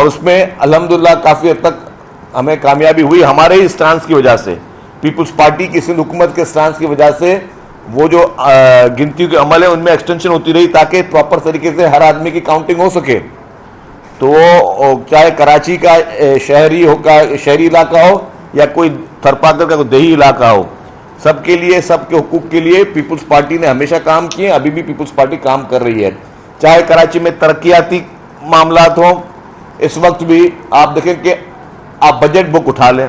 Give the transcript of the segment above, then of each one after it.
اور اس میں الحمدللہ کافی حد تک ہمیں کامیابی ہوئی ہمارے ہی اسٹانس کی وجہ سے، پیپلز پارٹی کی سندھ حکومت کے اسٹانس کی وجہ سے۔ وہ جو گنتی کے عمل ہیں ان میں ایکسٹینشن ہوتی رہی تاکہ پراپر طریقے سے ہر آدمی کی کاؤنٹنگ ہو سکے۔ تو وہ چاہے کراچی کا شہری علاقہ ہو یا کوئی تھرپاکر کا کوئی دیہی علاقہ ہو، سب کے لیے، سب کے حقوق کے لیے پیپلز پارٹی نے ہمیشہ کام کیے، ابھی بھی پیپلز پارٹی کام کر رہی ہے۔ چاہے کراچی میں ترقیاتی معاملات ہوں، اس وقت بھی آپ دیکھیں کہ آپ بجٹ بک اٹھا لیں،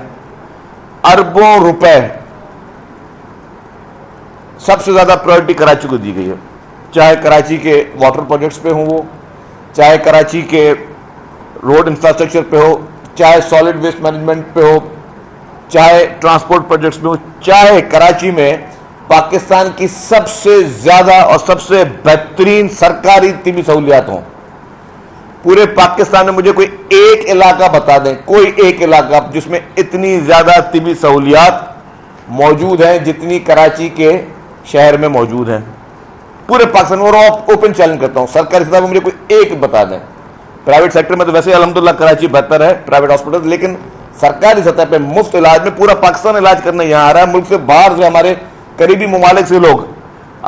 اربوں روپے سب سے زیادہ پرائورٹی کراچی کو دی گئی ہے، چاہے کراچی کے واٹر پروجیکٹس پہ ہوں، وہ چاہے کراچی کے روڈ انفراسٹرکچر پہ ہو، چاہے سالڈ ویسٹ مینجمنٹ پہ ہو، چاہے ٹرانسپورٹ پروجیکٹس میں ہو، چاہے کراچی میں پاکستان کی سب سے زیادہ اور سب سے بہترین سرکاری طبی سہولیات ہوں۔ پورے پاکستان میں مجھے کوئی ایک علاقہ بتا دیں، کوئی ایک علاقہ جس میں اتنی زیادہ طبی سہولیات موجود ہیں جتنی کراچی کے شہر میں موجود ہیں پورے پاکستان میں۔ اور اوپن چیلنج کرتا ہوں، سرکاری سطح پر مجھے کوئی ایک بتا دیں۔ پرائیویٹ سیکٹر میں تو ویسے الحمدللہ کراچی بہتر ہے، پرائیویٹ ہاسپٹل، لیکن سرکاری سطح پہ مفت علاج میں پورا پاکستان علاج کرنے یہاں آ رہا ہے۔ ملک سے باہر سے، ہمارے قریبی ممالک سے لوگ،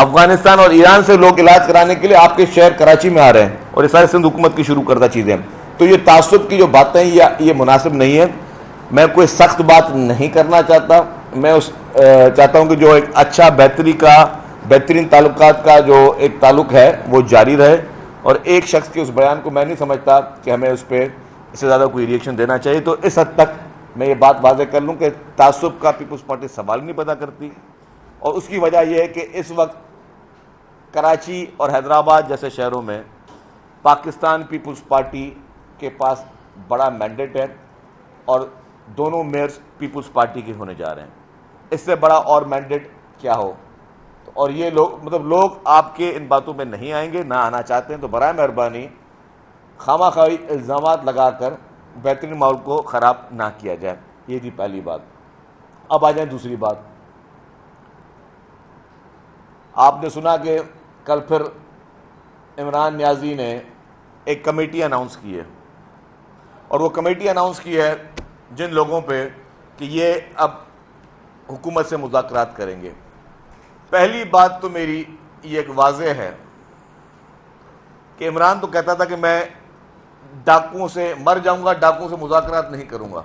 افغانستان اور ایران سے لوگ علاج کرانے کے لیے آپ کے شہر کراچی میں آ رہے ہیں، اور یہ سارے سندھ حکومت کی شروع کردہ چیزیں ہیں۔ تو یہ تعصب کی جو باتیں ہیں یہ مناسب نہیں ہے۔ میں کوئی سخت بات نہیں کرنا چاہتا، میں چاہتا ہوں کہ جو ایک اچھا بہترین تعلقات کا جو ایک تعلق ہے وہ جاری رہے، اور ایک شخص کے اس بیان کو میں نہیں سمجھتا کہ ہمیں اس پہ اس سے زیادہ کوئی ریئیکشن دینا چاہیے۔ تو اس حد تک میں یہ بات واضح کر لوں کہ تعصب کا پیپلز پارٹی سوال نہیں پیدا کرتی، اور اس کی وجہ یہ ہے کہ اس وقت کراچی اور حیدرآباد جیسے شہروں میں پاکستان پیپلز پارٹی کے پاس بڑا مینڈیٹ ہے، اور دونوں میئرز پیپلز پارٹی کے ہونے جا رہے ہیں۔ اس سے بڑا اور مینڈیٹ کیا ہو؟ اور یہ لوگ آپ کے ان باتوں میں نہیں آئیں گے، نہ آنا چاہتے ہیں، تو برائے مہربانی خواہی الزامات لگا کر بہترین ماحول کو خراب نہ کیا جائے۔ یہ تھی پہلی بات۔ اب آ جائیں دوسری بات۔ آپ نے سنا کہ کل پھر عمران نیازی نے ایک کمیٹی اناؤنس کی ہے، اور وہ کمیٹی اناؤنس کی ہے جن لوگوں پہ کہ یہ اب حکومت سے مذاکرات کریں گے۔ پہلی بات تو میری یہ ایک واضح ہے کہ عمران تو کہتا تھا کہ میں ڈاکوؤں سے مر جاؤں گا، ڈاکوؤں سے مذاکرات نہیں کروں گا۔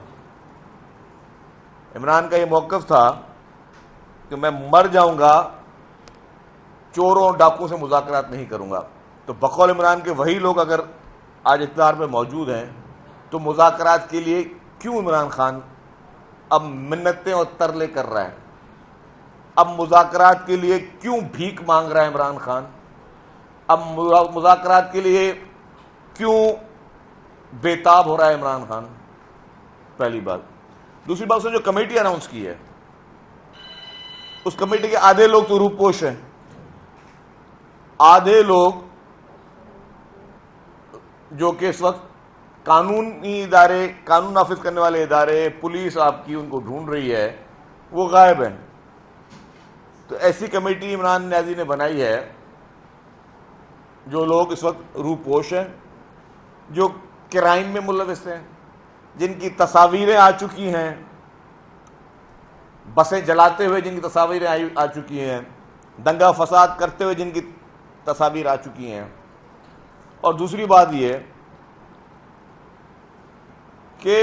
عمران کا یہ موقف تھا کہ میں مر جاؤں گا، چوروں اور ڈاکوؤں سے مذاکرات نہیں کروں گا۔ تو بقول عمران کے وہی لوگ اگر آج اقتدار میں موجود ہیں تو مذاکرات کے لیے کیوں عمران خان اب منتیں اور ترلے کر رہا ہے؟ اب مذاکرات کے لیے کیوں بھیک مانگ رہا ہے عمران خان؟ اب مذاکرات کے لیے کیوں بےتاب ہو رہا ہے عمران خان؟ پہلی بات۔ دوسری بات، اس نے جو کمیٹی اناؤنس کی ہے، اس کمیٹی کے آدھے لوگ تو روپوش ہیں، آدھے لوگ جو کہ اس وقت قانونی ادارے، قانون نافذ کرنے والے ادارے، پولیس آپ کی ان کو ڈھونڈ رہی ہے، وہ غائب ہیں۔ تو ایسی کمیٹی عمران نیازی نے بنائی ہے جو لوگ اس وقت روپوش ہیں، جو کرائم میں ملوث ہیں، جن کی تصاویریں آ چکی ہیں، بسیں جلاتے ہوئے جن کی تصاویریں آ چکی ہیں، دنگا فساد کرتے ہوئے جن کی تصاویر آ چکی ہیں۔ اور دوسری بات یہ کہ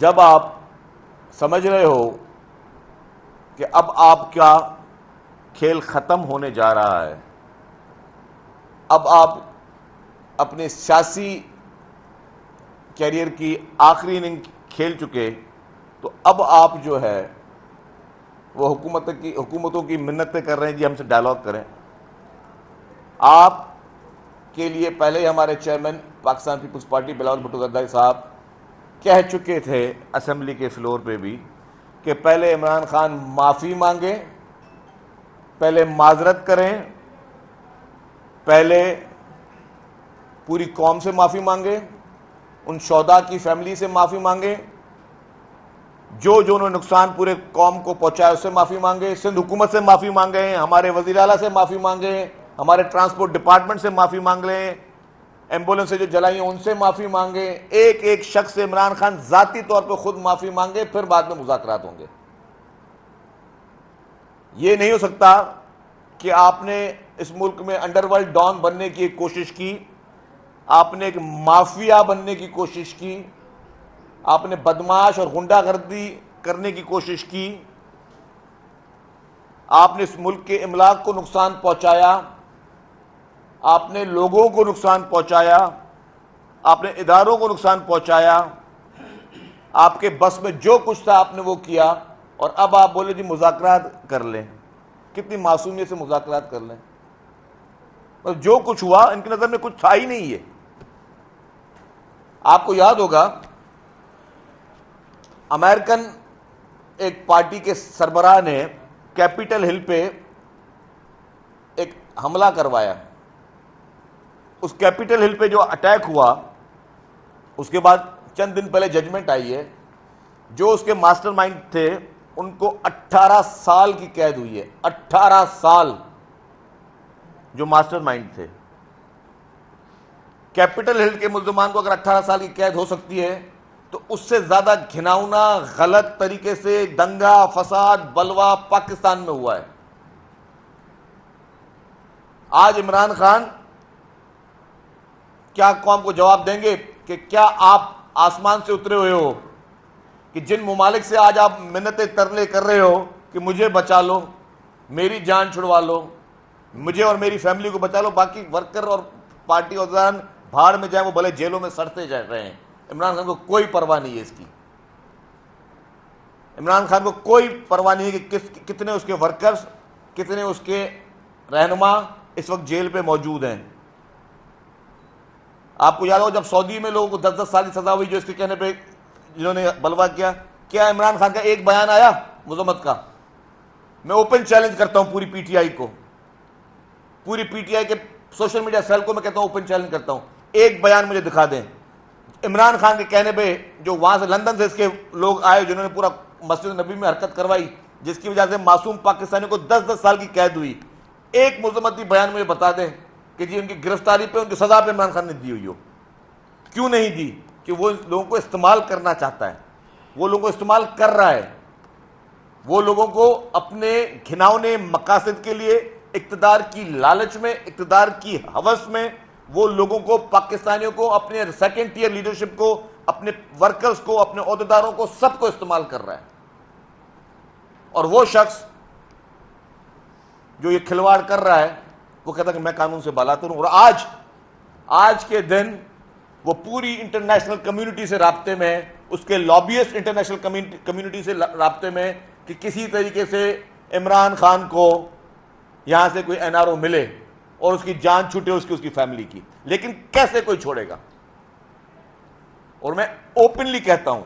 جب آپ سمجھ رہے ہو کہ اب آپ کا کھیل ختم ہونے جا رہا ہے، اب آپ اپنے سیاسی کیریئر کی آخری اننگ کھیل چکے، تو اب آپ جو ہے وہ حکومتوں کی منتیں کر رہے ہیں جی ہم سے ڈائلاگ کریں۔ آپ کے لیے پہلے ہی ہمارے چیئرمین پاکستان پیپلز پارٹی بلاول بھٹو زرداری صاحب کہہ چکے تھے اسمبلی کے فلور پہ بھی کہ پہلے عمران خان معافی مانگیں، پہلے معذرت کریں، پہلے پوری قوم سے معافی مانگیں، ان شہداء کی فیملی سے معافی مانگیں، جو انہوں نے نقصان پورے قوم کو پہنچایا اس سے معافی مانگیں، سندھ حکومت سے معافی مانگیں، ہمارے وزیر اعلیٰ سے معافی مانگیں، ہمارے ٹرانسپورٹ ڈپارٹمنٹ سے معافی مانگ لیں، ایمبولینس سے جو جلائی ہیں ان سے معافی مانگے، ایک ایک شخص سے عمران خان ذاتی طور پہ خود معافی مانگے، پھر بعد میں مذاکرات ہوں گے۔ یہ نہیں ہو سکتا کہ آپ نے اس ملک میں انڈر ورلڈ ڈان بننے کی ایک کوشش کی، آپ نے ایک مافیا بننے کی کوشش کی، آپ نے بدماش اور غنڈہ گردی کرنے کی کوشش کی، آپ نے اس ملک کے املاک کو نقصان پہنچایا، آپ نے لوگوں کو نقصان پہنچایا، آپ نے اداروں کو نقصان پہنچایا، آپ کے بس میں جو کچھ تھا آپ نے وہ کیا، اور اب آپ بولے جی مذاکرات کر لیں۔ کتنی معصومیت سے مذاکرات کر لیں؟ اور جو کچھ ہوا ان کی نظر میں کچھ تھا ہی نہیں ہے۔ آپ کو یاد ہوگا امریکن ایک پارٹی کے سربراہ نے کیپٹل ہل پہ ایک حملہ کروایا۔ اس کیپٹل ہل پہ جو اٹیک ہوا اس کے بعد چند دن پہلے ججمنٹ آئی ہے، جو اس کے ماسٹر مائنڈ تھے ان کو 18 سال کی قید ہوئی ہے۔ 18 سال جو ماسٹر مائنڈ تھے۔ کیپٹل ہل کے ملزمان کو اگر 18 سال کی قید ہو سکتی ہے تو اس سے زیادہ گھناؤنا غلط طریقے سے دنگا فساد بلوا پاکستان میں ہوا ہے۔ آج عمران خان کیا قوم کو جواب دیں گے کہ کیا آپ آسمان سے اترے ہوئے ہو کہ جن ممالک سے آج آپ منتیں ترلے کر رہے ہو کہ مجھے بچا لو، میری جان چھڑوا لو، مجھے اور میری فیملی کو بچا لو، باقی ورکر اور پارٹی عہدیدار بھاڑ میں جائیں، وہ بھلے جیلوں میں سڑتے جا رہے ہیں۔ عمران خان کو کوئی پرواہ نہیں ہے اس کی۔ عمران خان کو کوئی پرواہ نہیں ہے کہ کتنے اس کے ورکرز، کتنے اس کے رہنما اس وقت جیل پہ موجود ہیں۔ آپ کو یاد ہو جب سعودی میں لوگوں کو 10-10 سال کی سزا ہوئی جو اس کے کہنے پہ جنہوں نے بلوا کیا عمران خان کا ایک بیان آیا مذمت کا؟ میں اوپن چیلنج کرتا ہوں پوری پی ٹی آئی کو، پوری پی ٹی آئی کے سوشل میڈیا سیل کو میں کہتا ہوں اوپن چیلنج کرتا ہوں، ایک بیان مجھے دکھا دیں عمران خان کے کہنے پہ جو وہاں سے لندن سے اس کے لوگ آئے جنہوں نے پورا مسجد نبی میں حرکت کروائی جس کی وجہ سے معصوم پاکستانیوں کو 10-10 سال کی قید ہوئی، ایک مذمتی بیان مجھے بتا دیں کہ جی ان کی گرفتاری پہ ان کی سزا پہ عمران خان نے دی ہوئی ہو۔ کیوں نہیں دی؟ کہ وہ لوگوں کو استعمال کرنا چاہتا ہے، وہ لوگوں کو استعمال کر رہا ہے، وہ لوگوں کو اپنے گھناؤنے مقاصد کے لیے اقتدار کی لالچ میں، اقتدار کی ہوس میں، وہ لوگوں کو پاکستانیوں کو اپنے سیکنڈ ٹیئر لیڈرشپ کو، اپنے ورکرز کو، اپنے عہدیداروں کو، سب کو استعمال کر رہا ہے۔ اور وہ شخص جو یہ کھلواڑ کر رہا ہے وہ کہتا ہے کہ میں قانون سے بالاتر ہوں، اور آج کے دن وہ پوری انٹرنیشنل کمیونٹی سے رابطے میں، اس کے لابیسٹ انٹرنیشنل کمیونٹی سے رابطے میں کہ کسی طریقے سے عمران خان کو یہاں سے کوئی این آر او ملے اور اس کی جان چھوٹے اس کی فیملی کی، لیکن کیسے کوئی چھوڑے گا؟ اور میں اوپنلی کہتا ہوں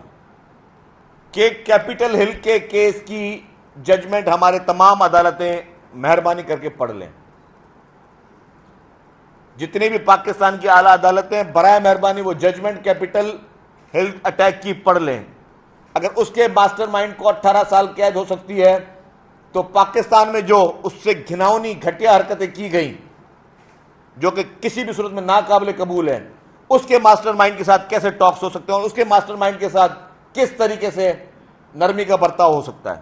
کہ کیپٹل ہل کے کیس کی ججمنٹ ہمارے تمام عدالتیں مہربانی کر کے پڑھ لیں، جتنی بھی پاکستان کی اعلیٰ عدالتیں برائے مہربانی وہ ججمنٹ کیپٹل ہل اٹیک کی پڑھ لیں۔ اگر اس کے ماسٹر مائنڈ کو 18 سال قید ہو سکتی ہے تو پاکستان میں جو اس سے گھناؤنی گھٹیا حرکتیں کی گئیں جو کہ کسی بھی صورت میں ناقابل قبول ہیں، اس کے ماسٹر مائنڈ کے ساتھ کیسے ٹاکس ہو سکتے ہیں اور اس کے ماسٹر مائنڈ کے ساتھ کس طریقے سے نرمی کا برتاؤ ہو سکتا ہے۔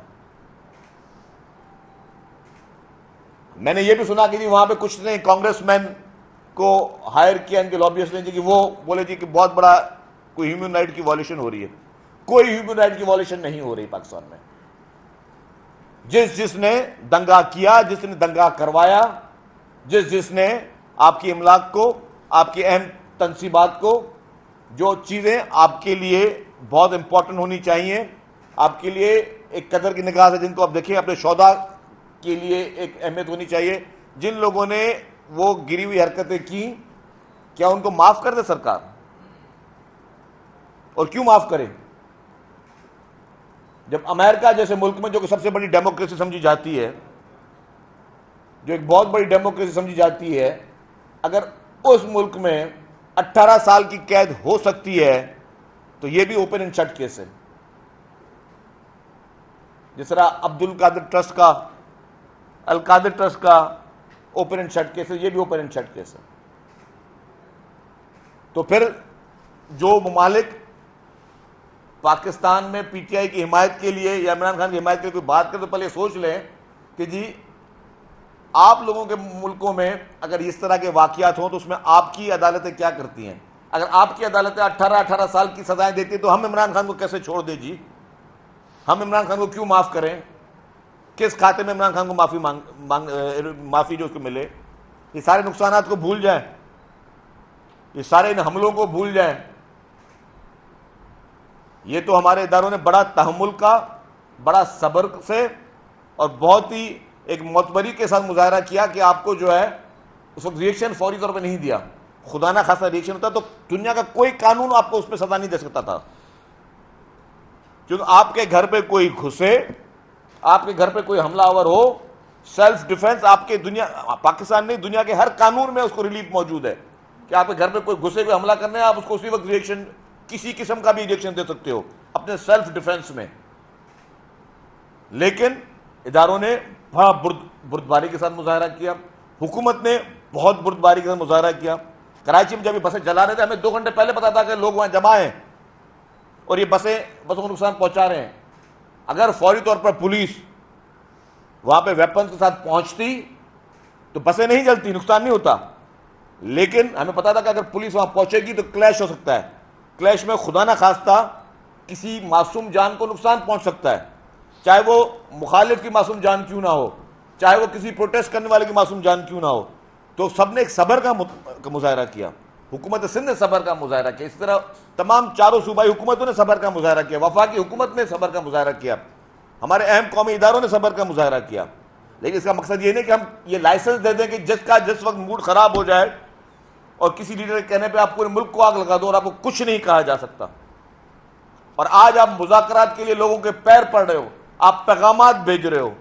میں نے یہ بھی سنا کہ جی وہاں پہ کچھ نے کانگریس مین کو ہائر کیا ان کے لابیسٹ نے، کہ وہ بولے جی کہ بہت بڑا کوئی ہیومن رائٹ کی وائلیشن ہو رہی ہے۔ کوئی ہیومن رائٹ کی وائلیشن نہیں ہو رہی پاکستان میں۔ جس نے دنگا کیا، جس نے دنگا کروایا، جس نے آپ کی املاک کو، آپ کی اہم تنصیبات کو، جو چیزیں آپ کے لیے بہت امپورٹنٹ ہونی چاہیے، آپ کے لیے ایک قدر کی نگاہ سے جن کو آپ دیکھیں اپنے شہداء کے لیے ایک اہمیت ہونی چاہیے، جن لوگوں نے وہ گری ہوئی حرکتیں کی، کیا ان کو معاف کر دے سرکار؟ اور کیوں معاف کرے؟ جب امریکہ جیسے ملک میں جو کہ سب سے بڑی ڈیموکریسی سمجھی جاتی ہے، جو ایک بہت بڑی ڈیموکریسی سمجھی جاتی ہے، اگر اس ملک میں 18 سال کی قید ہو سکتی ہے تو یہ بھی اوپن اینڈ شٹ کیس ہے۔ جس طرح عبد القادر ٹرسٹ کا، القادر ٹرسٹ کا اوپن اینڈ شٹ کیس ہے، یہ بھی اوپن اینڈ شٹ کیس ہے۔ تو پھر جو ممالک پاکستان میں پی ٹی آئی کی حمایت کے لیے یا عمران خان کی حمایت کے لیے کوئی بات کرے تو پہلے سوچ لیں کہ جی آپ لوگوں کے ملکوں میں اگر اس طرح کے واقعات ہوں تو اس میں آپ کی عدالتیں کیا کرتی ہیں؟ اگر آپ کی عدالتیں 18 سال کی سزائیں دیتی تو ہم عمران خان کو کیسے چھوڑ دیں جی؟ ہم عمران خان کو کیوں معاف کریں؟ کس کھاتے میں عمران خان کو معافی جو اس کو ملے؟ یہ سارے نقصانات کو بھول جائیں، یہ سارے ان حملوں کو بھول جائیں. یہ تو ہمارے اداروں نے بڑا تحمل کا، بڑا صبر سے اور بہت ہی ایک معتبری کے ساتھ مظاہرہ کیا کہ آپ کو جو ہے اس وقت ریئیکشن فوری طور پہ نہیں دیا. خدا نہ خاصا ریئیکشن ہوتا تو دنیا کا کوئی قانون آپ کو اس پہ سزا نہیں دے سکتا تھا، کیونکہ آپ کے گھر پہ کوئی گھسے، آپ کے گھر پہ کوئی حملہ آور ہو، سیلف ڈیفنس آپ کے پاکستان نہیں دنیا کے ہر قانون میں اس کو ریلیف موجود ہے کہ آپ کے گھر پہ کوئی گھسے ہوئے حملہ کرنے آپ اس کو اسی وقت ریئیکشن، کسی قسم کا بھی ریئیکشن دے سکتے ہو اپنے سیلف ڈیفنس میں. لیکن اداروں نے بڑا بردباری کے ساتھ مظاہرہ کیا، حکومت نے بہت بردباری کے ساتھ مظاہرہ کیا. کراچی میں جب یہ بسیں چلا رہے تھے ہمیں 2 گھنٹے پہلے پتا تھا کہ لوگ وہاں جمع ہیں اور یہ بسوں کو نقصان پہنچا رہے ہیں. اگر فوری طور پر پولیس وہاں پہ ویپنز کے ساتھ پہنچتی تو بسیں نہیں جلتی، نقصان نہیں ہوتا. لیکن ہمیں پتا تھا کہ اگر پولیس وہاں پہنچے گی تو کلیش ہو سکتا ہے، کلیش میں خدا نہ خواستہ کسی معصوم جان کو نقصان پہنچ سکتا ہے، چاہے وہ مخالف کی معصوم جان کیوں نہ ہو، چاہے وہ کسی پروٹیسٹ کرنے والے کی معصوم جان کیوں نہ ہو. تو سب نے ایک صبر کا مظاہرہ کیا، حکومت سندھ نے صبر کا مظاہرہ کیا، اس طرح تمام چاروں صوبائی حکومتوں نے صبر کا مظاہرہ کیا، وفاقی حکومت نے صبر کا مظاہرہ کیا، ہمارے اہم قومی اداروں نے صبر کا مظاہرہ کیا. لیکن اس کا مقصد یہ نہیں کہ ہم یہ لائسنس دے دیں کہ جس وقت موڈ خراب ہو جائے اور کسی لیڈر کے کہنے پہ آپ پورے ملک کو آگ لگا دو اور آپ کو کچھ نہیں کہا جا سکتا. اور آج آپ مذاکرات کے لیے لوگوں کے پیر پڑ رہے ہو، آپ پیغامات بھیج رہے ہو،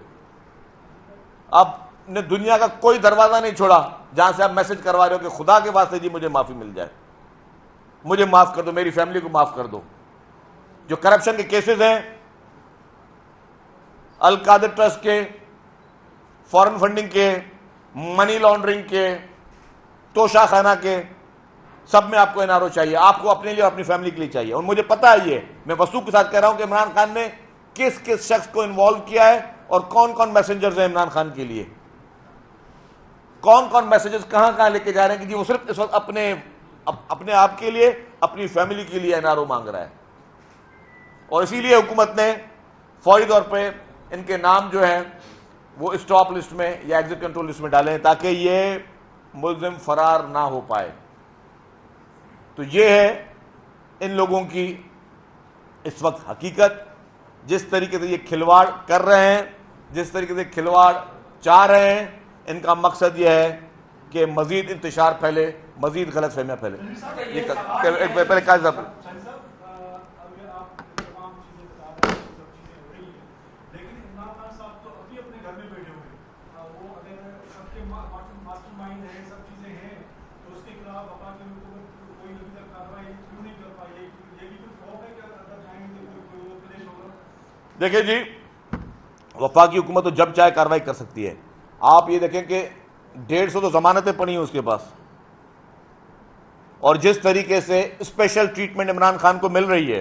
آپ نے دنیا کا کوئی دروازہ نہیں چھوڑا جہاں سے آپ میسج کروا رہے ہو کہ خدا کے واسطے جی مجھے معافی مل جائے، مجھے معاف کر دو، میری فیملی کو معاف کر دو. جو کرپشن کے کیسز ہیں، القادر ٹرسٹ کے، فارن فنڈنگ کے، منی لانڈرنگ کے، توشہ خانہ کے، سب میں آپ کو NRO چاہیے، آپ کو اپنے لیے اور اپنی فیملی کے لیے چاہیے. اور مجھے پتا ہے، یہ میں وثوق کے ساتھ کہہ رہا ہوں کہ عمران خان نے کس کس شخص کو انوالو کیا ہے اور کون کون میسنجرز ہیں عمران خان کے لیے، کون کون میسیجز کہاں کہاں لے کے جا رہے ہیں کہ جی وہ صرف اس وقت اپنے آپ کے لیے، اپنی فیملی کے لیے NRO مانگ رہا ہے. اور اسی لیے حکومت نے فوری طور پہ ان کے نام جو ہیں وہ اسٹاپ لسٹ میں یا ایگزٹ کنٹرول لسٹ میں ڈالیں تاکہ یہ ملزم فرار نہ ہو پائے. تو یہ ہے ان لوگوں کی اس وقت حقیقت، جس طریقے سے یہ کھلواڑ کر رہے ہیں، جس طریقے سے کھلواڑ چاہ رہے ہیں. ان کا مقصد یہ ہے کہ مزید انتشار پھیلے، مزید غلط فہمیاں پھیلے. پہلے کہا صاحب دیکھیں جی، وفاقی حکومت تو جب چاہے کارروائی کر سکتی ہے. آپ یہ دیکھیں کہ 150 تو ضمانتیں پڑی ہیں اس کے پاس، اور جس طریقے سے اسپیشل ٹریٹمنٹ عمران خان کو مل رہی ہے،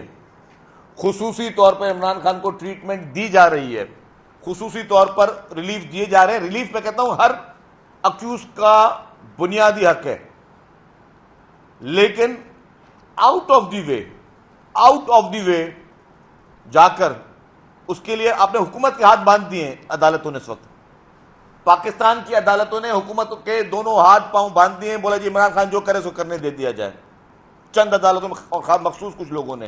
خصوصی طور پر عمران خان کو ٹریٹمنٹ دی جا رہی ہے، خصوصی طور پر ریلیف دیے جا رہے ہیں. ریلیف میں کہتا ہوں ہر اکیوز کا بنیادی حق ہے، لیکن آؤٹ آف دی وے جا کر اس کے لیے آپ نے حکومت کے ہاتھ باندھ دیے ہیں عدالتوں نے. اس وقت پاکستان کی عدالتوں نے حکومت کے دونوں ہاتھ پاؤں باندھ دیے ہیں، بولا جی عمران خان جو کرے سو کرنے دے دیا جائے. چند عدالتوں میں اور مخصوص کچھ لوگوں نے.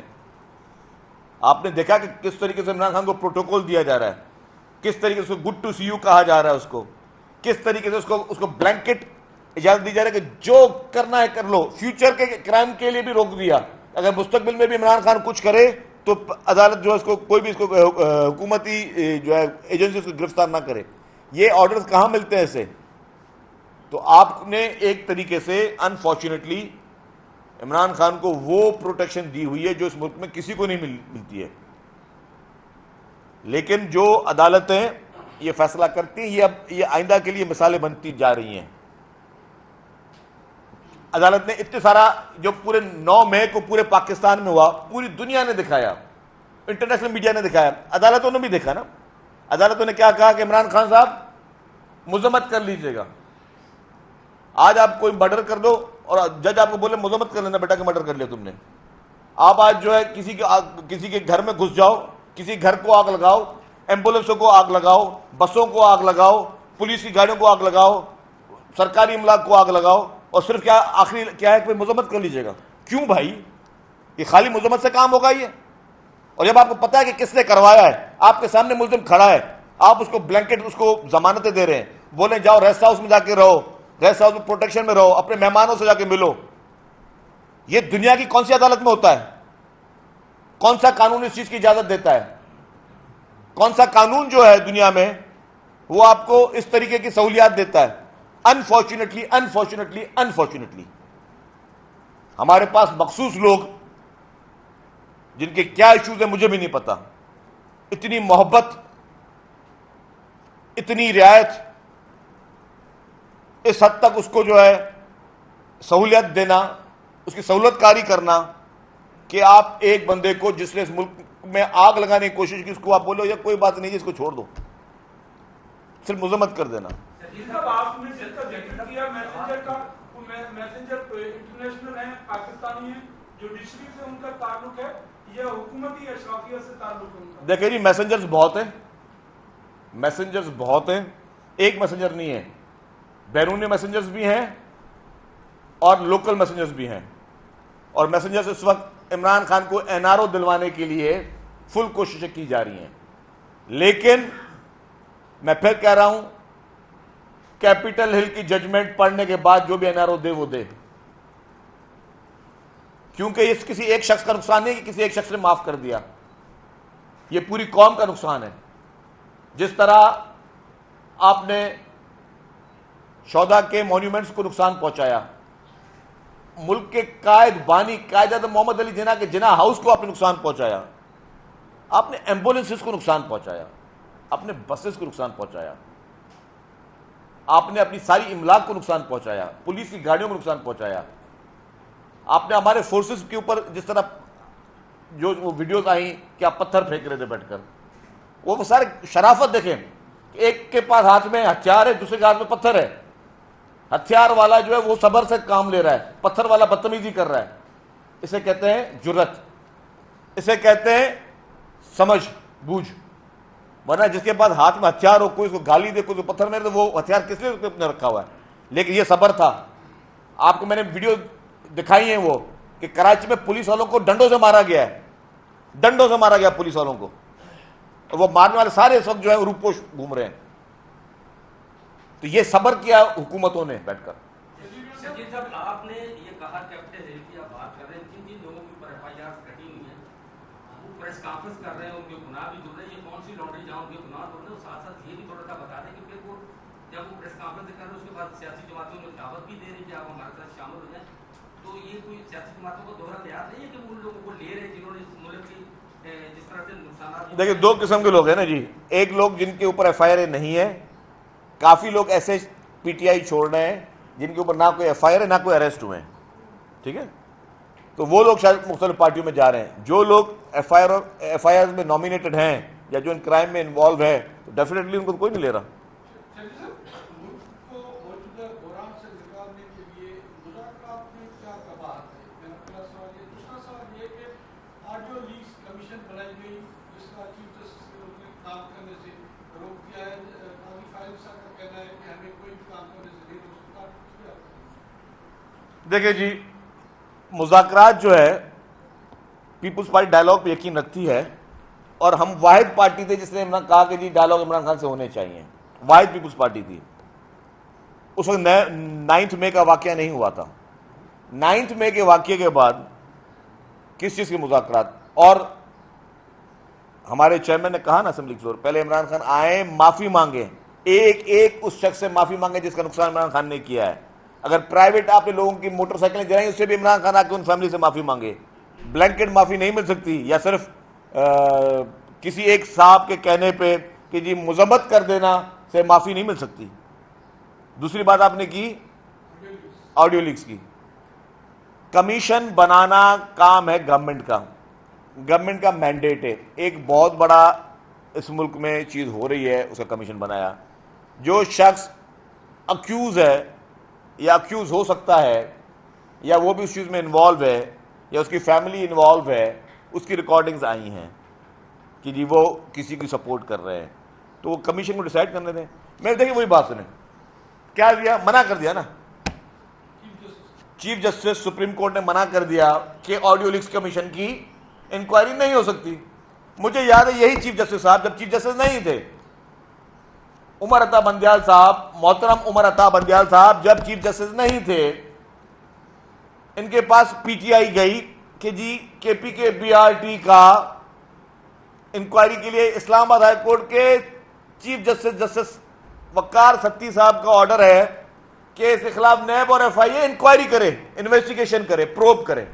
آپ نے دیکھا کہ کس طریقے سے عمران خان کو پروٹوکول دیا جا رہا ہے، کس طریقے سے گڈ ٹو سی یو کہا جا رہا ہے، اس کو کس طریقے سے اس کو بلینکٹ اجازت دی جا رہی ہے کہ جو کرنا ہے کر لو. فیوچر کے کرائم کے لیے بھی روک دیا، اگر مستقبل میں بھی عمران خان کچھ کرے تو عدالت جو ہے اس کو کوئی بھی اس کو حکومتی جو ہے ایجنسی اس کو گرفتار نہ کرے. یہ آرڈرز کہاں ملتے ہیں اسے؟ تو آپ نے ایک طریقے سے انفارچونیٹلی عمران خان کو وہ پروٹیکشن دی ہوئی ہے جو اس ملک میں کسی کو نہیں ملتی ہے. لیکن جو عدالتیں یہ فیصلہ کرتی ہیں، یہ آئندہ کے لیے مثالیں بنتی جا رہی ہیں. عدالت نے اتنے سارا جو پورے 9 مئی کو پورے پاکستان میں ہوا، پوری دنیا نے دکھایا، انٹرنیشنل میڈیا نے دکھایا، عدالتوں نے بھی دیکھا نا. عدالتوں نے کیا کہا کہ عمران خان صاحب مذمت کر لیجئے گا. آج آپ کوئی مرڈر کر دو اور جج آپ کو بولے مذمت کر لینا بیٹا کہ مرڈر کر لیا تم نے. آپ آج جو ہے کسی کے گھر میں گھس جاؤ، کسی گھر کو آگ لگاؤ، ایمبولینسوں کو آگ لگاؤ، بسوں کو آگ لگاؤ، پولیس کی گاڑیوں کو آگ لگاؤ، سرکاری املاک کو آگ لگاؤ، اور صرف کیا آخری کیا ہے کہ مذمت کر لیجئے گا. کیوں بھائی؟ یہ خالی مذمت سے کام ہوگا یہ؟ اور جب آپ کو پتا ہے کہ کس نے کروایا ہے، آپ کے سامنے ملزم کھڑا ہے، آپ اس کو بلینکٹ، اس کو ضمانتیں دے رہے ہیں، بولیں جاؤ ریسٹ ہاؤس میں جا کے رہو، ریسٹ ہاؤس میں پروٹیکشن میں رہو، اپنے مہمانوں سے جا کے ملو. یہ دنیا کی کون سی عدالت میں ہوتا ہے؟ کون سا قانون اس چیز کی اجازت دیتا ہے؟ کون سا قانون جو ہے دنیا میں وہ آپ کو اس طریقے کی سہولیات دیتا ہے؟ انفارچونیٹلی ہمارے پاس مخصوص لوگ جن کے کیا ایشوز ہیں مجھے بھی نہیں پتا، اتنی محبت، اتنی رعایت، اس حد تک اس کو جو ہے سہولیت دینا، اس کی سہولت کاری کرنا کہ آپ ایک بندے کو جس نے اس ملک میں آگ لگانے کی کوشش کی، اس کو آپ بولو یا کوئی بات نہیں ہے، اس کو چھوڑ دو، صرف مذمت کر دینا. آپ نے جس کا ذکر کیا میسنجر کا، میسنجر انٹرنیشنل ہیں، پاکستانی ہیں، جوڈیشری سے ان کا تعلق ہے یا حکومتی اشرافیہ سے تعلق ہے ان کا؟ دیکھیں جی، میسنجرز بہت ہیں، ایک میسنجر نہیں ہے، بیرونی میسنجرز بھی ہیں اور لوکل میسنجرز بھی ہیں. اور میسنجرز اس وقت عمران خان کو NRO دلوانے کے لیے فل کوششیں کی جا رہی ہیں. لیکن میں پھر کہہ رہا ہوں، کیپٹل ہل کی ججمنٹ پڑھنے کے بعد جو بھی NRO دے وہ دے، کیونکہ یہ کسی ایک شخص کا نقصان نہیں کہ کسی ایک شخص نے معاف کر دیا، یہ پوری قوم کا نقصان ہے. جس طرح آپ نے شہداء کے مونیومنٹس کو نقصان پہنچایا، ملک کے قائد اعظم محمد علی جناح کے جناح ہاؤس کو آپ نے نقصان پہنچایا، آپ نے ایمبولینسز کو نقصان پہنچایا، آپ نے بسز کو نقصان پہنچایا، آپ نے اپنی ساری املاک کو نقصان پہنچایا، پولیس کی گاڑیوں کو نقصان پہنچایا. آپ نے ہمارے فورسز کے اوپر جس طرح جو وہ ویڈیوز آئیں کہ آپ پتھر پھینک رہے تھے بیٹھ کر، وہ سارے شرافت دیکھیں کہ ایک کے پاس ہاتھ میں ہتھیار ہے، دوسرے کے ہاتھ میں پتھر ہے. ہتھیار والا جو ہے وہ صبر سے کام لے رہا ہے، پتھر والا بدتمیزی کر رہا ہے. اسے کہتے ہیں جرت، اسے کہتے ہیں سمجھ بوجھ. ورنہ جس کے پاس ہاتھ میں ہتھیار ہو، کوئی اس کو گالی دے، کوئی اس کو پتھر مارے، وہ ہتھیار کس لیے اس نے رکھا ہوا ہے؟ لیکن یہ صبر تھا. آپ کو میں نے ویڈیو دکھائی ہیں وہ کہ کراچی میں پولیس والوں کو ڈنڈوں سے مارا گیا ہے، ڈنڈوں سے مارا گیا پولیس والوں کو، اور وہ مارنے والے سارے اس وقت جو ہے روپوش گھوم رہے ہیں. تو یہ صبر کیا حکومتوں نے بیٹھ کر. شکیل صاحب، آپ نے یہ کہا کیپٹل ہل کی آپ بات کر رہے ہیں، جن لوگوں کے اوپر FIR کٹی ہوئی ہیں وہ پریس کانفرنس کر رہے ہیں، ان کے گناہ بھی دھل رہے ہیں، یہ کون سی لانڈری جہاں ان کے گناہ دھل رہے ہیں؟ ساتھ ساتھ یہ بھی تھوڑا سا بتا دیں کہ پھر وہ جب وہ پریس کانفرنس کر رہے ہیں اس کے بعد سیاسی جماعتوں میں دعوت بھی دے رہی کہ آپ ہمارے ساتھ شامل ہو جائیں، تو یہ کوئی سیاسی جماعتوں کو دوہرا تیار نہیں ہے کہ وہ ان لوگوں کو لے رہے ہیں جنہوں نے اس ملک کی جس طرح سے نقصانات؟ دیکھیں، دو قسم کے لوگ ہیں نا جی. ایک لوگ جن کے اوپر FIR نہیں ہے، کافی لوگ ایسے PTI چھوڑ رہے ہیں جن کے اوپر نہ کوئی FIR ہے نہ کوئی اریسٹ ہوئے ہیں، ٹھیک ہے؟ تو وہ لوگ شاید مختلف پارٹیوں میں جا رہے ہیں. جو لوگ FIR میں نامینیٹڈ ہیں یا جو ان کرائم میں انوالو ہے، تو ڈیفینیٹلی ان کو کوئی نہیں لے رہا. ملک کو موجودہ بحران سے نکالنے کے لیے مذاکرات میں کیا کباہت ہے؟ میرا پہلا سوال یہ. دوسرا سوال یہ کہ آڈیو لیکس کمیشن بنائی گئی جس کا چیف جسٹس نے کام کرنے سے روک دیا ہے. قاضی فائز صاحب کا کہنا ہے کہ ہمیں کوئی بھی کام کرنے سے نہیں روک سکتا. دیکھیں جی، مذاکرات جو ہے پیپلز پارٹی ڈائلاگ پہ یقین رکھتی ہے، اور ہم واحد پارٹی تھے جس نے کہا کہ جی ڈائلاگ عمران خان سے ہونے چاہیے. واحد پیپلز پارٹی تھی. اس وقت 9 مئی کا واقعہ نہیں ہوا تھا. 9 مئی کے واقعے کے بعد کس چیز کے مذاکرات؟ اور ہمارے چیئرمین نے کہا نا اسمبلی کے فلور، پہلے عمران خان آئے، معافی مانگے، ایک اس شخص سے معافی مانگے جس کا نقصان عمران خان نے کیا ہے. اگر پرائیویٹ آپ نے لوگوں کی موٹر سائیکلیں جلائیں، اس سے بھی عمران خان آ کے ان فیملی سے معافی مانگے. بلینکٹ معافی نہیں مل سکتی، یا صرف کسی ایک صاحب کے کہنے پہ کہ جی مذمت کر دینا سے معافی نہیں مل سکتی. دوسری بات آپ نے کی آڈیو لیکس کی. کمیشن بنانا کام ہے گورنمنٹ کا مینڈیٹ ہے. ایک بہت بڑا اس ملک میں چیز ہو رہی ہے, اس کا کمیشن بنایا. جو شخص اکیوز ہے یا اکیوز ہو سکتا ہے یا وہ بھی اس چیز میں انوالو ہے یا اس کی فیملی انوالو ہے, اس کی ریکارڈنگز آئی ہیں کہ جی وہ کسی کی سپورٹ کر رہے ہیں, تو وہ کمیشن کو ڈیسائیڈ کرنے دیں. میں دیکھیں وہی بات سنیں, کیا دیا, منع کر دیا نا چیف جسٹس سپریم کورٹ نے منع کر دیا کہ آڈیو لیکس کمیشن کی انکوائری نہیں ہو سکتی. مجھے یاد ہے یہی چیف جسٹس صاحب جب چیف جسٹس نہیں تھے, عمر عطا بندیال صاحب, محترم عمر عطا بندیال صاحب جب چیف جسٹس نہیں تھے, ان کے پاس پی ٹی آئی گئی کہ جی کے پی کے بی آر ٹی کا انکوائری کے لیے اسلام آباد ہائی کورٹ کے چیف جسٹس وقار ستی صاحب کا آرڈر ہے کہ اس کے خلاف نیب اور ایف آئی اے انکوائری کرے, انویسٹیگیشن کرے, پروب کرے,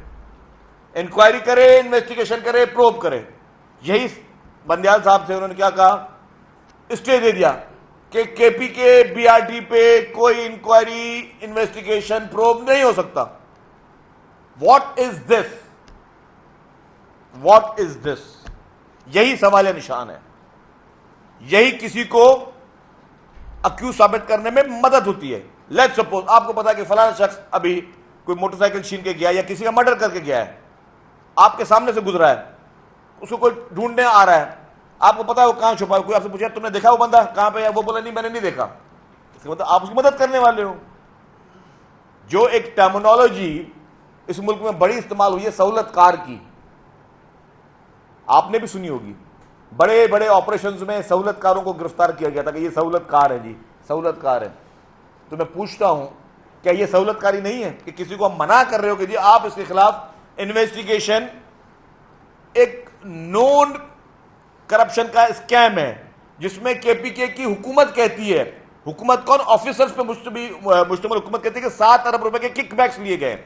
انکوائری کرے, انویسٹیگیشن کرے, پروب کرے. یہی بندیال صاحب سے انہوں نے کیا کہا, اسٹے دے دیا کہ کے پی کے بی آر ٹی پہ کوئی انکوائری, انویسٹیگیشن, پروب نہیں ہو سکتا. What is this, what is دس, یہی سوال نشان ہے. یہی کسی کو اکیوز ثابت کرنے میں مدد ہوتی ہے. لیٹ سپوز آپ کو پتا کہ فلاں شخص ابھی کوئی موٹر سائیکل چھین کے گیا یا کسی کا مرڈر کر کے گیا ہے, آپ کے سامنے سے گزرا ہے, اس کو کوئی ڈھونڈنے آ رہا ہے, آپ کو پتا ہے وہ کہاں چھپا ہے, کوئی آپ سے پوچھا تم نے دیکھا وہ بندہ کہاں پہ ہے, وہ بولا نہیں میں نے نہیں دیکھا, اس کا مطلب آپ اس کی مدد کرنے والے ہو. جو ایک ٹرمینالوجی اس ملک میں بڑی استعمال ہوئی ہے سہولت کار کی, آپ نے بھی سنی ہوگی, بڑے بڑے آپریشنز میں سہولت کاروں کو گرفتار کیا گیا تھا کہ یہ سہولت کار ہے, جی سہولت کار ہے. تو میں پوچھتا ہوں کیا یہ سہولت کاری نہیں ہے کہ کسی کو منع کر رہے ہو کہ جی آپ اس کے خلاف انویسٹیگیشن, ایک نون کرپشن کا اسکیم ہے جس میں کے پی کے کی حکومت کہتی ہے, حکومت کون, آفیسرز پہ مشتمل حکومت کہتی ہے کہ 7 ارب روپے کے کک بیکس لیے گئے.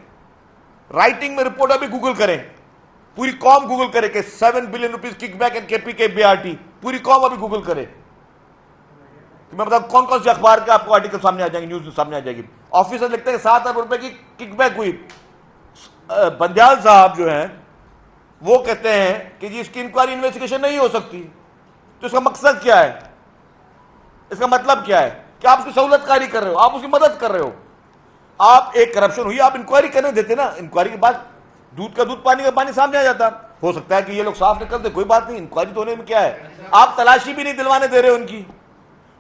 رائٹنگ میں رپورٹ ابھی گوگل کریں, پوری قوم گوگل کرے کہ 7 billion rupees kick back and K P کے بی آر ٹی, پوری قوم ابھی گوگل کرے. میں بتاؤں کون کون سے اخبار کے آپ کو آرٹیکل سامنے آ جائیں گے, نیوز سامنے آ جائے گی. آفیسر لکھتے ہیں کہ 7 ارب روپے کی کک بیک ہوئی. بندیال صاحب جو ہیں وہ کہتے ہیں کہ جی اس کی انکوائری انویسٹیگیشن نہیں ہو سکتی. تو اس کا مقصد کیا ہے, اس کا مطلب کیا ہے کہ آپ اس کی سہولت کاری کر رہے ہو, آپ اس کی مدد کر رہے ہو. آپ ایک کرپشن ہوئی, آپ انکوائری کرنے دیتے نا, انکوائری کے بعد دودھ کا دودھ پانی کا پانی سامنے آ جاتا. ہو سکتا ہے کہ یہ لوگ صاف نکل دے, کوئی بات نہیں, انکوائری تو ہونے میں کیا ہے. آپ تلاشی بھی نہیں دلوانے دے رہے ہو ان کی,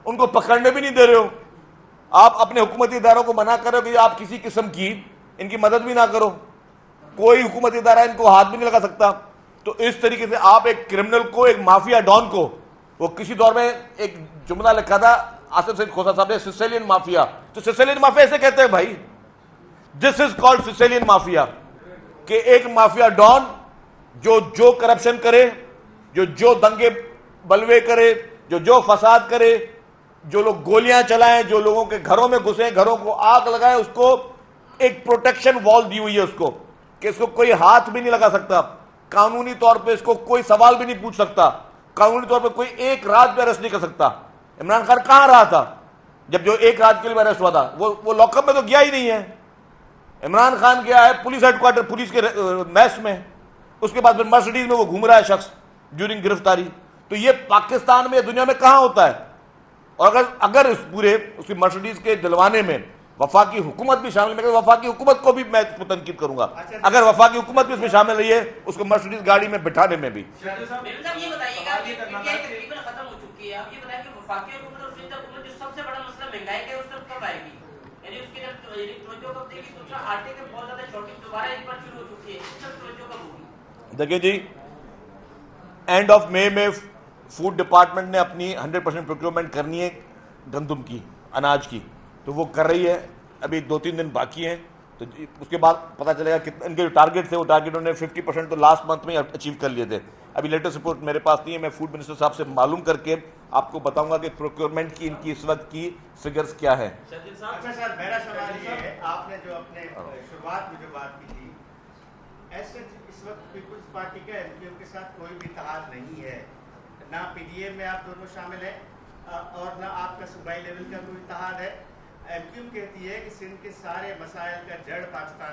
ان کو پکڑنے بھی نہیں دے رہے ہو. آپ اپنے حکومتی اداروں کو منع کر رہے ہو کہ آپ کسی قسم کی ان کی مدد بھی نہ کرو, کوئی حکومتی ادارہ ان کو ہاتھ بھی نہیں لگا سکتا. تو اس طریقے سے آپ ایک کرمنل کو, ایک مافیا ڈان کو, وہ کسی دور میں ایک جملہ لکھا تھا آصف سعید کھوسہ صاحب نے, سیسیلین مافیا. تو سیسیلین مافیا ایسے کہتے ہیں بھائی, دس از کالڈ سیسیلین مافیا, کہ ایک مافیا ڈان جو کرپشن کرے, جو دنگے بلوے کرے, جو فساد کرے, جو لوگ گولیاں چلائیں, جو لوگوں کے گھروں میں گھسیں, گھروں کو آگ لگائیں, اس کو ایک پروٹیکشن وال دی ہوئی ہے اس کو, کہ اس کو کوئی ہاتھ بھی نہیں لگا سکتا, قانونی طور پہ اس کو کوئی سوال بھی نہیں پوچھ سکتا, قانونی طور پہ کوئی ایک رات بھی اریسٹ نہیں کر سکتا. عمران خان کہاں رہا تھا جب جو ایک رات کے لیے اریسٹ ہوا تھا, وہ لاک اپ میں تو گیا ہی نہیں ہے. عمران خان گیا ہے پولیس ہیڈ کوارٹر, پولیس کے میس میں, اس کے بعد پھر مرسڈیز میں وہ گھوم رہا ہے شخص ڈیورنگ گرفتاری. تو یہ پاکستان میں, دنیا میں کہاں ہوتا ہے؟ اور اگر اس کی مرسڈیز کے دلوانے میں وفاقی حکومت بھی شامل ہے, وفاقی حکومت کو بھی میں تنقید کروں گا اگر وفاقی حکومت بھی اس میں شامل رہی ہے, اس کو مرسڈیز گاڑی میں بٹھانے میں بھی. یہ بتائیے گا کہ تقریباً ختم ہو چکی ہے, آپ یہ بتائیں کہ وفاقی حکومت اور سندھ حکومت جو سب سے بڑا مسئلہ مہنگائی کا ہے, اس طرف کب آئے گی؟ یعنی اس کی جب توجہ کب دے گی؟ دوسرا آٹے کے بہت زیادہ شارٹیج دوبارہ ایک بار شروع ہو چکی ہے, اس طرف توجہ کب ہوگی؟ دیکھیں جی, اینڈ آف مئی میں فوڈ ڈپارٹمنٹ نے اپنی 100% پروکیورمنٹ کرنی ہے گندم کی, اناج کی, تو وہ کر رہی ہے. ابھی 2-3 دن باقی ہیں, تو اس کے بعد پتہ چلے گا کہ ان کے جو ٹارگیٹ تھے وہ ٹارگیٹ انہوں نے 50% تو لاسٹ منتھ میں اچیو کر لیے تھے. ابھی لیٹسٹ رپورٹ میرے پاس نہیں ہے, میں فوڈ منسٹر صاحب سے معلوم کر کے آپ کو بتاؤں گا کہ پروکیورمنٹ کی ان کی اس وقت کی فگرز کیا ہے. اچھا سر, میرا سوال یہ ہے, آپ نے جو اپنے شروعات میں جو بات کی تھی, ایسے اس وقت پیپلز پارٹی کا ایم کیو کے ساتھ کوئی بھی اتحاد نہیں ہے, نہ پی ڈی اے میں آپ دونوں شامل ہیں اور نہ آپ کا صوبائی لیول کا کوئی اتحاد ہے. ایم کیو کہتی ہے کہ سندھ کے سارے مسائل کا جڑ پاکستان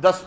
10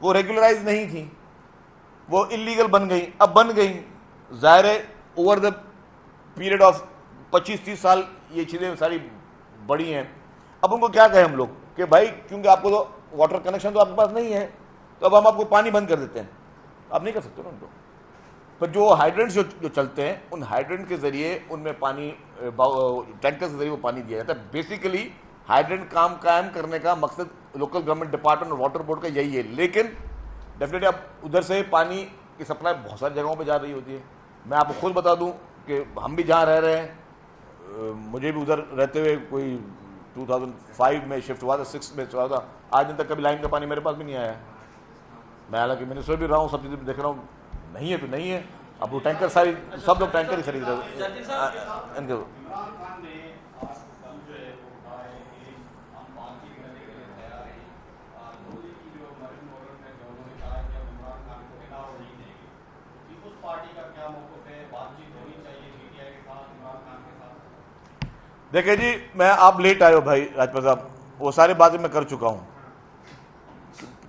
وہ ریگولرائز نہیں تھیں, وہ انلیگل بن گئی, اب بن گئی. ظاہر ہے اوور دا پیریڈ آف 25-30 سال یہ چیزیں ساری بڑی ہیں. اب ان کو کیا کہیں ہم لوگ کہ بھائی کیونکہ آپ کو تو واٹر کنیکشن تو آپ کے پاس نہیں ہے تو اب ہم آپ کو پانی بند کر دیتے ہیں. آپ نہیں کر سکتے نا ان کو. پر جو ہائیڈرنٹ جو چلتے ہیں ان ہائیڈرنٹ کے ذریعے ان میں پانی ٹینکر کے ذریعے وہ پانی دیا جاتا ہے. بیسیکلی ہائیڈرنٹ کام قائم کرنے کا مقصد لوکل گورنمنٹ ڈپارٹمنٹ اور واٹر بورڈ کا یہی ہے. لیکن ڈیفینیٹلی اب ادھر سے پانی کی سپلائی بہت ساری جگہوں پہ جا رہی ہوتی ہے. میں آپ کو خود بتا دوں کہ ہم بھی جہاں رہ رہے ہیں, مجھے بھی ادھر رہتے ہوئے کوئی 2005 میں شفٹ ہوا تھا, 6 میں ہوا تھا, آج دن تک کبھی لائن کا پانی میرے پاس بھی نہیں آیا ہے. میں حالانکہ منسٹر بھی رہا ہوں, سب چیزیں دیکھ رہا ہوں, نہیں ہے تو نہیں ہے. اب وہ ٹینکر ساری سب لوگ ٹینکر ہی خرید رہے ہیں. عمران خان نے آج کل جو ہے وہ کہا ہے کہ ہم بات چیت کرنے کے لیے تیار ہیں. مودی کی جو مریم مورن نے جو انہوں نے کہا ہے کہ ہم عمران خان کو انعام نہیں دیں گے. پیپلز پارٹی کا کیا موقف ہے؟ بات چیت ہونی چاہیے پی ٹی آئی کے ساتھ, عمران خان کے ساتھ؟ دیکھیں جی, میں آپ لیٹ آئے ہو بھائی راجپال صاحب, وہ ساری باتیں میں کر چکا ہوں.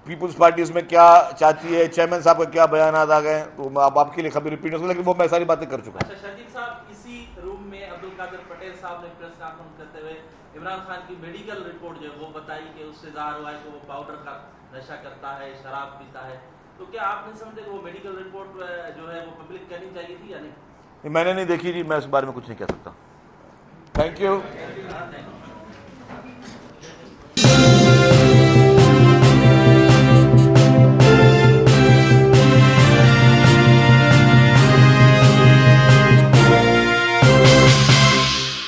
پیپلز پارٹی اس میں کیا چاہتی ہے, چیئرمین صاحب کا کیا بیانات آ گئے, تو میں آپ کے لیے خبر ریپیٹ ہو, لیکن وہ میں ساری باتیں کر چکا ہوں. اچھا شکیل صاحب, اسی روم میں عبدالقادر پٹیل صاحب نے پریس کانفرنس کرتے ہوئے عمران خان کی میڈیکل رپورٹ جو ہے وہ بتائی کہ اس سے ظاہر ہوا ہے کہ وہ پاؤڈر کا نشہ کرتا ہے, شراب پیتا ہے. تو کیا آپ نہیں سمجھتے کہ وہ میڈیکل رپورٹ جو ہے وہ پبلک کرنی چاہیے تھی یا نہیں؟ میں نے نہیں دیکھی جی, میں اس بارے میں کچھ نہیں کہہ سکتا. Thank you.